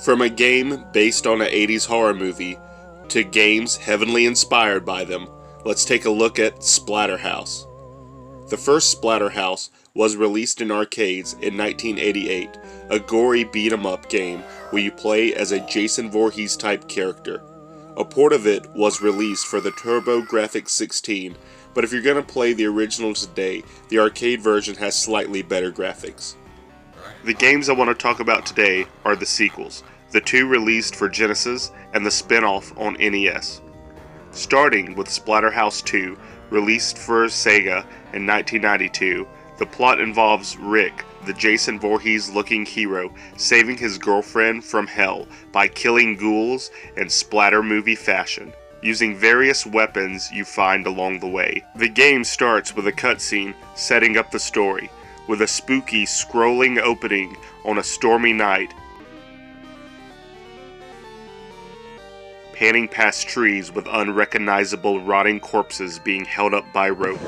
From a game based on an 80s horror movie to games heavily inspired by them, let's take a look at Splatterhouse. The first Splatterhouse was released in arcades in 1988, a gory beat-em-up game where you play as a Jason Voorhees type character. A port of it was released for the TurboGrafx 16, but if you're going to play the original today, the arcade version has slightly better graphics. The games I want to talk about today are the sequels, the two released for Genesis and the spin-off on NES. Starting with Splatterhouse 2, released for Sega in 1992, the plot involves Rick, the Jason Voorhees-looking hero, saving his girlfriend from hell by killing ghouls in splatter movie fashion, using various weapons you find along the way. The game starts with a cutscene setting up the story, with a spooky scrolling opening on a stormy night, panning past trees with unrecognizable rotting corpses being held up by rope.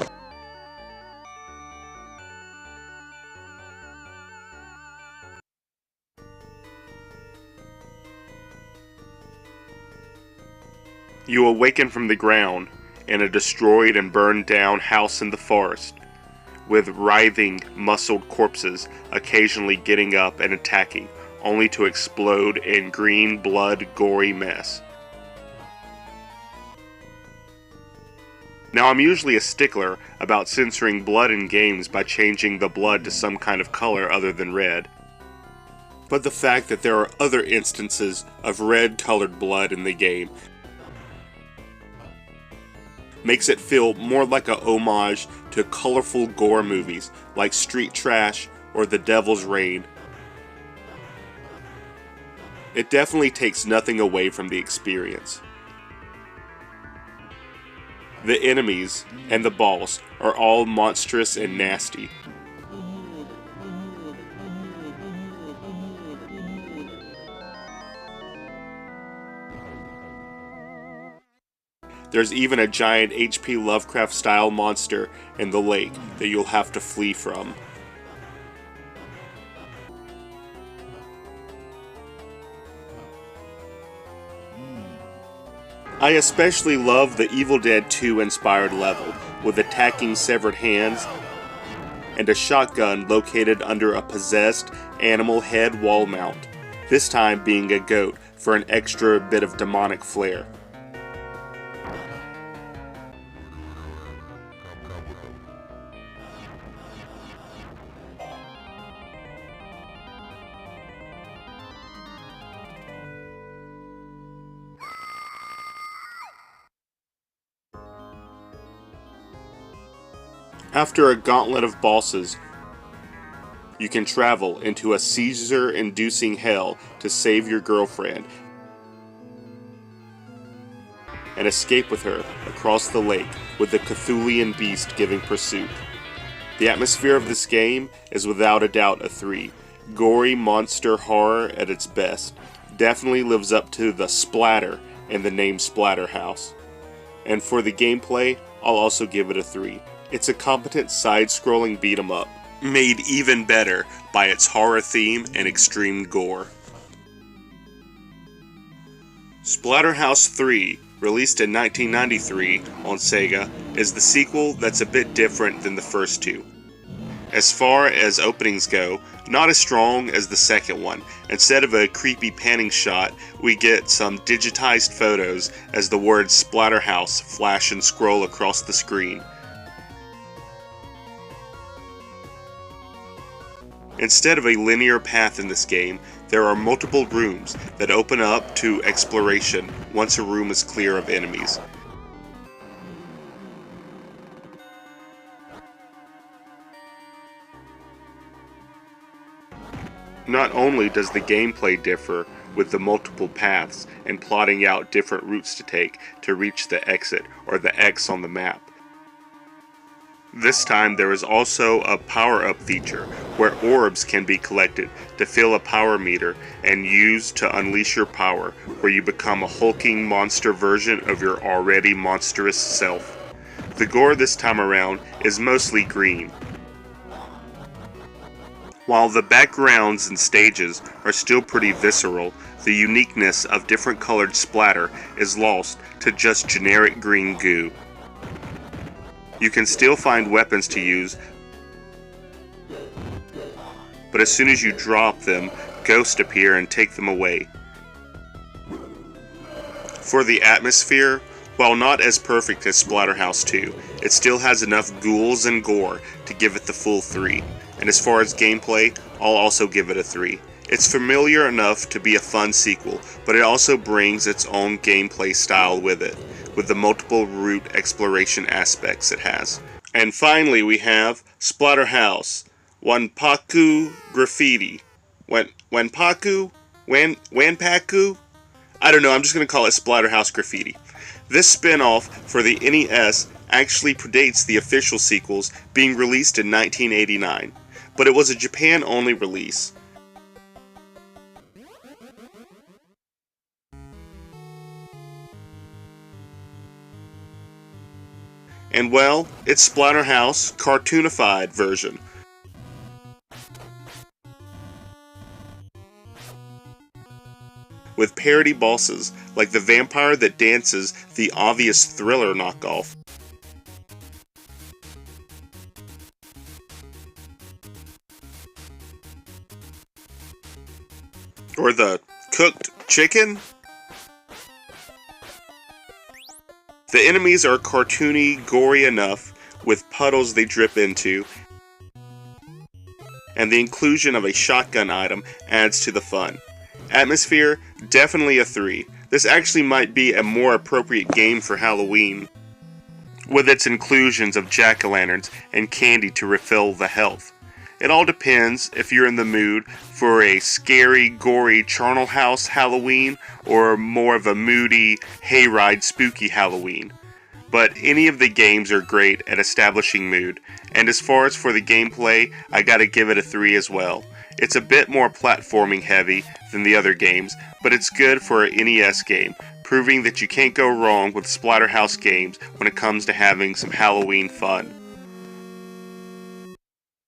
You awaken from the ground in a destroyed and burned down house in the forest, with writhing, muscled corpses occasionally getting up and attacking, only to explode in green, blood, gory mess. Now, I'm usually a stickler about censoring blood in games by changing the blood to some kind of color other than red. But the fact that there are other instances of red-colored blood in the game makes it feel more like a homage to colorful gore movies like Street Trash or The Devil's Rain. It definitely takes nothing away from the experience. The enemies and the boss are all monstrous and nasty. There's even a giant H.P. Lovecraft-style monster in the lake that you'll have to flee from. I especially love the Evil Dead 2 inspired level, with attacking severed hands and a shotgun located under a possessed animal head wall mount, this time being a goat for an extra bit of demonic flair. After a gauntlet of bosses, you can travel into a seizure-inducing hell to save your girlfriend and escape with her across the lake with the Cthulhian beast giving pursuit. The atmosphere of this game is without a doubt a 3. Gory monster horror at its best. Definitely lives up to the splatter in the name Splatterhouse. And for the gameplay, I'll also give it a 3. It's a competent side-scrolling beat-em-up, made even better by its horror theme and extreme gore. Splatterhouse 3, released in 1993 on Sega, is the sequel that's a bit different than the first two. As far as openings go, not as strong as the second one. Instead of a creepy panning shot, we get some digitized photos as the words Splatterhouse flash and scroll across the screen. Instead of a linear path in this game, there are multiple rooms that open up to exploration once a room is clear of enemies. Not only does the gameplay differ with the multiple paths and plotting out different routes to take to reach the exit or the X on the map, this time there is also a power-up feature where orbs can be collected to fill a power meter and used to unleash your power, where you become a hulking monster version of your already monstrous self. The gore this time around is mostly green. While the backgrounds and stages are still pretty visceral, the uniqueness of different colored splatter is lost to just generic green goo. You can still find weapons to use, but as soon as you drop them, ghosts appear and take them away. For the atmosphere, while not as perfect as Splatterhouse 2, it still has enough ghouls and gore to give it the full 3. And as far as gameplay, I'll also give it a 3. It's familiar enough to be a fun sequel, but it also brings its own gameplay style with it, with the multiple route exploration aspects it has. And finally we have Splatterhouse, Wanpaku Graffiti. Wanpaku? I don't know, I'm just going to call it Splatterhouse Graffiti. This spin-off for the NES actually predates the official sequels being released in 1989, but it was a Japan-only release. And well, it's Splatterhouse cartoonified version. With parody bosses like the vampire that dances, the obvious Thriller knockoff, or the cooked chicken. The enemies are cartoony, gory enough, with puddles they drip into, and the inclusion of a shotgun item adds to the fun. Atmosphere, definitely a 3. This actually might be a more appropriate game for Halloween, with its inclusions of jack-o'-lanterns and candy to refill the health. It all depends if you're in the mood for a scary, gory charnel house Halloween or more of a moody, hayride spooky Halloween. But any of the games are great at establishing mood, and as far as for the gameplay, I gotta give it a 3 as well. It's a bit more platforming heavy than the other games, but it's good for an NES game, proving that you can't go wrong with Splatterhouse games when it comes to having some Halloween fun.